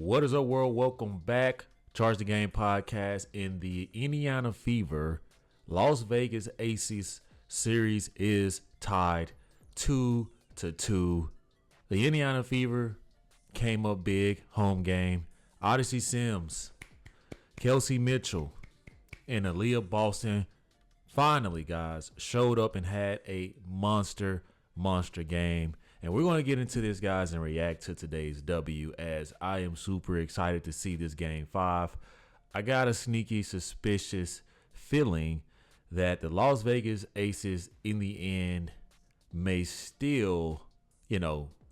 What is up, world? Welcome back. Charge the Game podcast. In the Indiana Fever Las Vegas Aces series is tied 2-2. The Indiana Fever came up big, home game. Odyssey Sims, Kelsey Mitchell, and Aaliyah Boston finally, guys, showed up and had a monster game. And we're going to get into this, guys, and react to today's W, as I am super excited to see this game 5. I got a sneaky, suspicious feeling that the Las Vegas Aces in the end may still,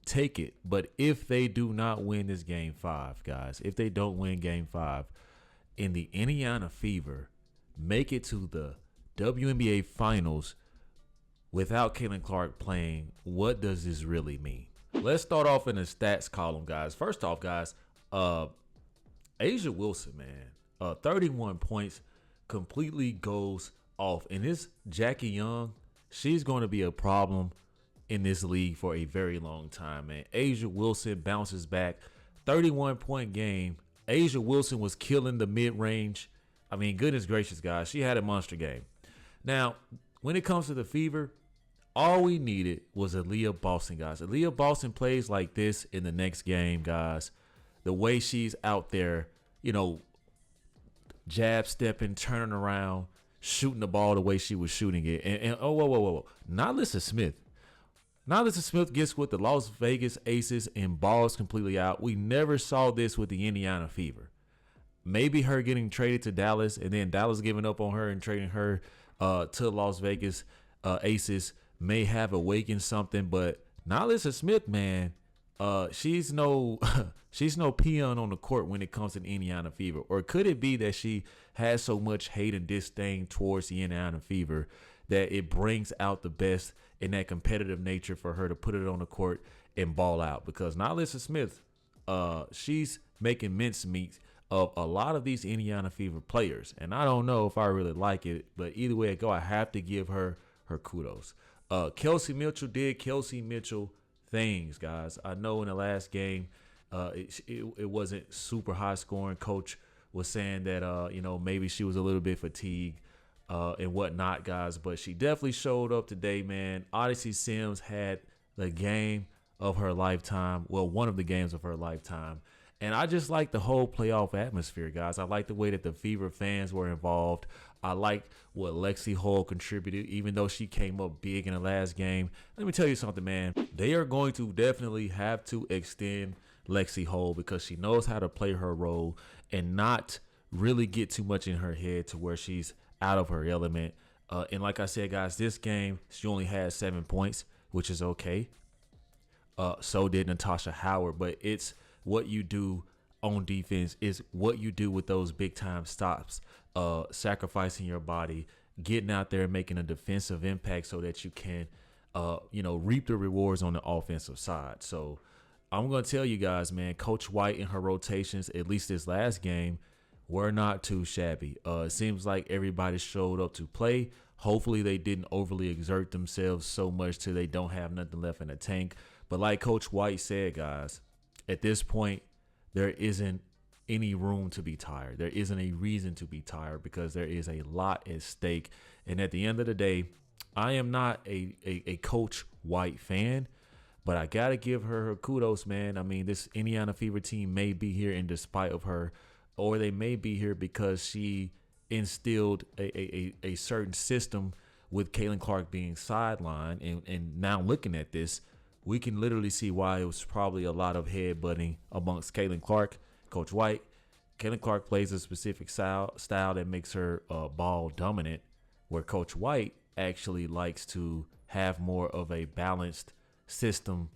take it. But if they do not win this game 5, guys, if they don't win game 5, in the Indiana Fever make it to the WNBA Finals without Caitlin Clark playing, what does this really mean? Let's start off in the stats column, guys. First off, guys, A'ja Wilson, man, 31 points, completely goes off. And this Jackie Young, she's going to be a problem in this league for a very long time, man. A'ja Wilson bounces back, 31-point game. A'ja Wilson was killing the mid-range. I mean, goodness gracious, guys, she had a monster game. Now, when it comes to the Fever, all we needed was Aaliyah Boston, guys. Aaliyah Boston plays like this in the next game, guys. The way she's out there, jab stepping, turning around, shooting the ball the way she was shooting it. And whoa. Nyla Smith. Nyla Smith gets with the Las Vegas Aces and balls completely out. We never saw this with the Indiana Fever. Maybe her getting traded to Dallas and then Dallas giving up on her and trading her to Las Vegas Aces may have awakened something, but Nyla Smith, man, she's no peon on the court when it comes to the Indiana Fever. Or could it be that she has so much hate and disdain towards the Indiana Fever that it brings out the best in that competitive nature for her to put it on the court and ball out? Because Nyla Smith, she's making mincemeat of a lot of these Indiana Fever players, and I don't know if I really like it, but either way it go, I have to give her kudos. Kelsey Mitchell did Kelsey Mitchell things, guys. I know in the last game, it wasn't super high scoring. Coach was saying that maybe she was a little bit fatigued and whatnot, guys, but she definitely showed up today, man. Odyssey Sims had the game of her lifetime. Well, one of the games of her lifetime. And I just like the whole playoff atmosphere, guys. I like the way that the Fever fans were involved. I like what Lexi Hull contributed, even though she came up big in the last game. Let me tell you something, man. They are going to definitely have to extend Lexi Hull because she knows how to play her role and not really get too much in her head to where she's out of her element. And like I said, guys, this game, she only had 7 points, which is okay. So did Natasha Howard, but it's what you do on defense is what you do with those big time stops, sacrificing your body, getting out there and making a defensive impact so that you can, reap the rewards on the offensive side. So I'm going to tell you guys, man, Coach White and her rotations, at least this last game, were not too shabby. It seems like everybody showed up to play. Hopefully they didn't overly exert themselves so much till they don't have nothing left in the tank. But like Coach White said, guys, at this point, there isn't any room to be tired. There isn't a reason to be tired because there is a lot at stake. And at the end of the day, I am not a Coach White fan, but I got to give her kudos, man. I mean, this Indiana Fever team may be here in despite of her, or they may be here because she instilled a certain system with Caitlin Clark being sidelined. And now looking at this, we can literally see why it was probably a lot of headbutting amongst Caitlin Clark, Coach White. Caitlin Clark plays a specific style that makes her ball dominant, where Coach White actually likes to have more of a balanced system,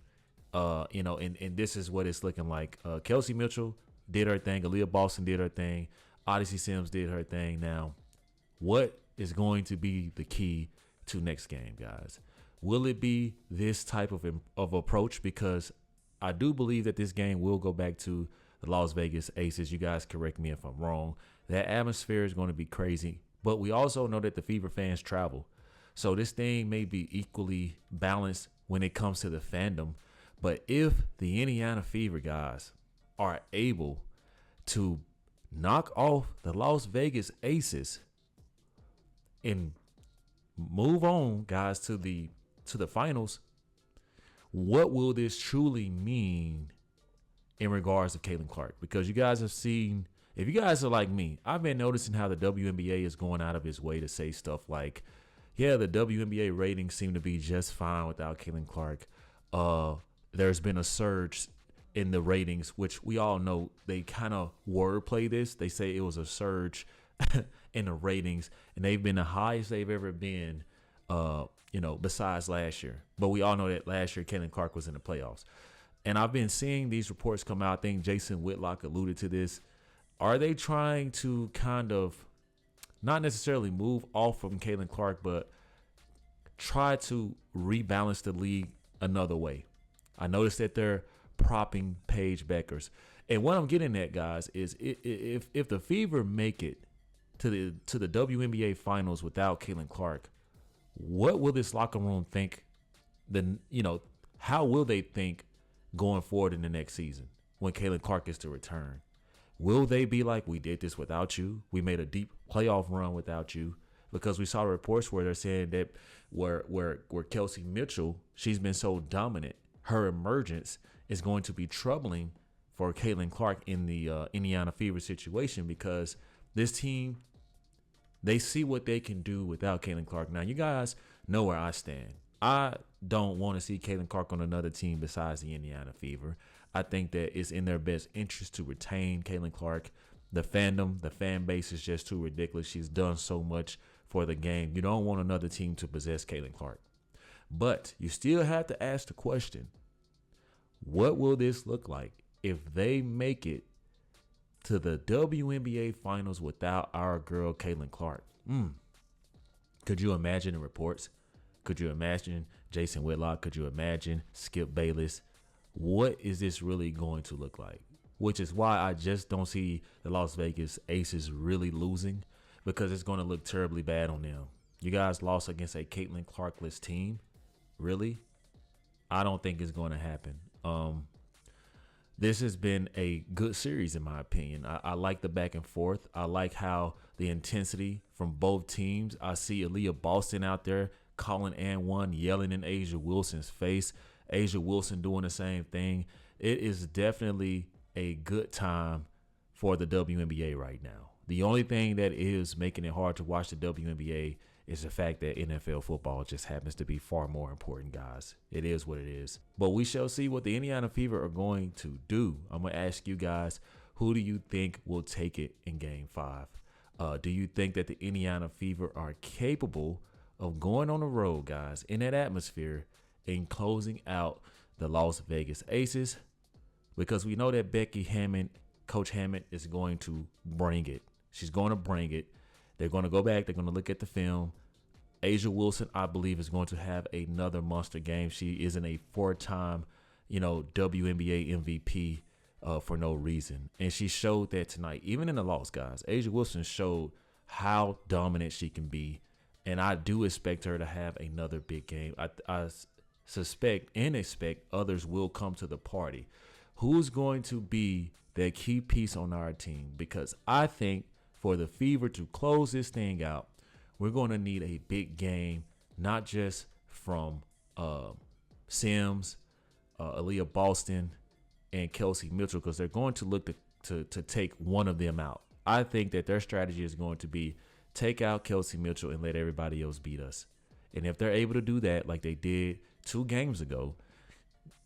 and this is what it's looking like. Kelsey Mitchell did her thing. Aaliyah Boston did her thing. Odyssey Sims did her thing. Now, what is going to be the key to next game, guys? Will it be this type of approach? Because I do believe that this game will go back to the Las Vegas Aces. You guys correct me if I'm wrong. That atmosphere is going to be crazy. But we also know that the Fever fans travel. So this thing may be equally balanced when it comes to the fandom. But if the Indiana Fever guys are able to knock off the Las Vegas Aces and move on, guys, to the finals, what will this truly mean in regards to Caitlin Clark? Because you guys have seen, if you guys are like me, I've been noticing how the WNBA is going out of its way to say stuff like, yeah, the WNBA ratings seem to be just fine without Caitlin Clark. There's been a surge in the ratings, which we all know they kind of wordplay this. They say it was a surge in the ratings, and they've been the highest they've ever been, besides last year. But we all know that last year Caitlin Clark was in the playoffs. And I've been seeing these reports come out. I think Jason Whitlock alluded to this. Are they trying to kind of not necessarily move off from Caitlin Clark, but try to rebalance the league another way? I noticed that they're propping Paige Beckers. And what I'm getting at, guys, is if the Fever make it to the WNBA finals without Caitlin Clark, what will this locker room think? How will they think going forward in the next season when Caitlin Clark is to return? Will they be like, we did this without you? We made a deep playoff run without you? Because we saw reports where they're saying that where Kelsey Mitchell, she's been so dominant, her emergence is going to be troubling for Caitlin Clark in the Indiana Fever situation, because this team, they see what they can do without Caitlin Clark. Now, you guys know where I stand. I don't want to see Caitlin Clark on another team besides the Indiana Fever. I think that it's in their best interest to retain Caitlin Clark. The fandom, the fan base is just too ridiculous. She's done so much for the game. You don't want another team to possess Caitlin Clark. But you still have to ask the question, what will this look like if they make it to the WNBA finals without our girl Caitlin Clark? Could you imagine the reports? Could you imagine Jason Whitlock? Could you imagine Skip Bayless? What is this really going to look like? Which is why I just don't see the Las Vegas Aces really losing, because it's going to look terribly bad on them. You guys lost against a Caitlin Clark-less team? Really? I don't think it's going to happen. This has been a good series, in my opinion. I like the back and forth. I like how the intensity from both teams. I see Aaliyah Boston out there calling and one, yelling in Asia Wilson's face. Asia Wilson doing the same thing. It is definitely a good time for the WNBA right now. The only thing that is making it hard to watch the WNBA is the fact that NFL football just happens to be far more important, guys. It is what it is. But we shall see what the Indiana Fever are going to do. I'm going to ask you guys, who do you think will take it in Game 5? Do you think that the Indiana Fever are capable of going on the road, guys, in that atmosphere and closing out the Las Vegas Aces? Because we know that Becky Hammond, Coach Hammond, is going to bring it. She's going to bring it. They're going to go back. They're going to look at the film. Asia Wilson, I believe, is going to have another monster game. She isn't a four-time, WNBA MVP for no reason. And she showed that tonight. Even in the loss, guys, Asia Wilson showed how dominant she can be. And I do expect her to have another big game. I suspect and expect others will come to the party. Who's going to be that key piece on our team? Because I think for the Fever to close this thing out, we're going to need a big game, not just from Sims, Aaliyah Boston, and Kelsey Mitchell, because they're going to look to take one of them out. I think that their strategy is going to be take out Kelsey Mitchell and let everybody else beat us. And if they're able to do that like they did 2 games ago,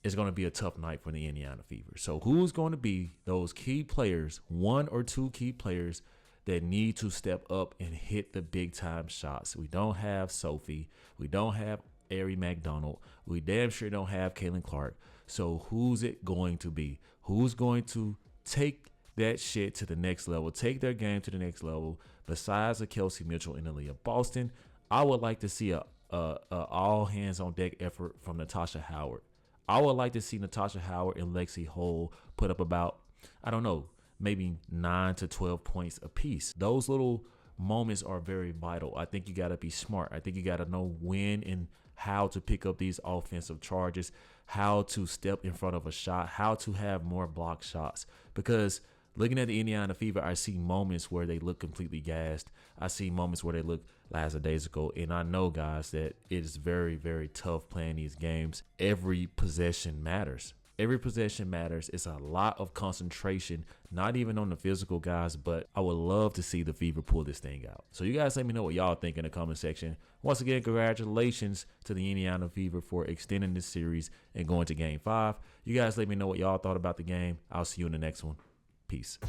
it's going to be a tough night for the Indiana Fever. So who's going to be those key players, 1 or 2 key players that need to step up and hit the big time shots? We don't have Sophie. We don't have Ari McDonald. We damn sure don't have Caitlin Clark. So who's it going to be? Who's going to take that shit to the next level, take their game to the next level besides a Kelsey Mitchell and Aaliyah Boston? I would like to see a all hands on deck effort from Natasha Howard. I would like to see Natasha Howard and Lexi Hull put up about, maybe 9 to 12 points apiece. Those little moments are very vital. I think you got to be smart. I think you got to know when and how to pick up these offensive charges, how to step in front of a shot, how to have more block shots. Because Looking at the Indiana Fever, I see moments where they look completely gassed. I see moments where they look last days ago. And I know, guys, that it is very, very tough playing these games. Every possession matters. Every possession matters. It's a lot of concentration, not even on the physical, guys, but I would love to see the Fever pull this thing out. So you guys let me know what y'all think in the comment section. Once again, congratulations to the Indiana Fever for extending this series and going to Game 5. You guys let me know what y'all thought about the game. I'll see you in the next one. Peace.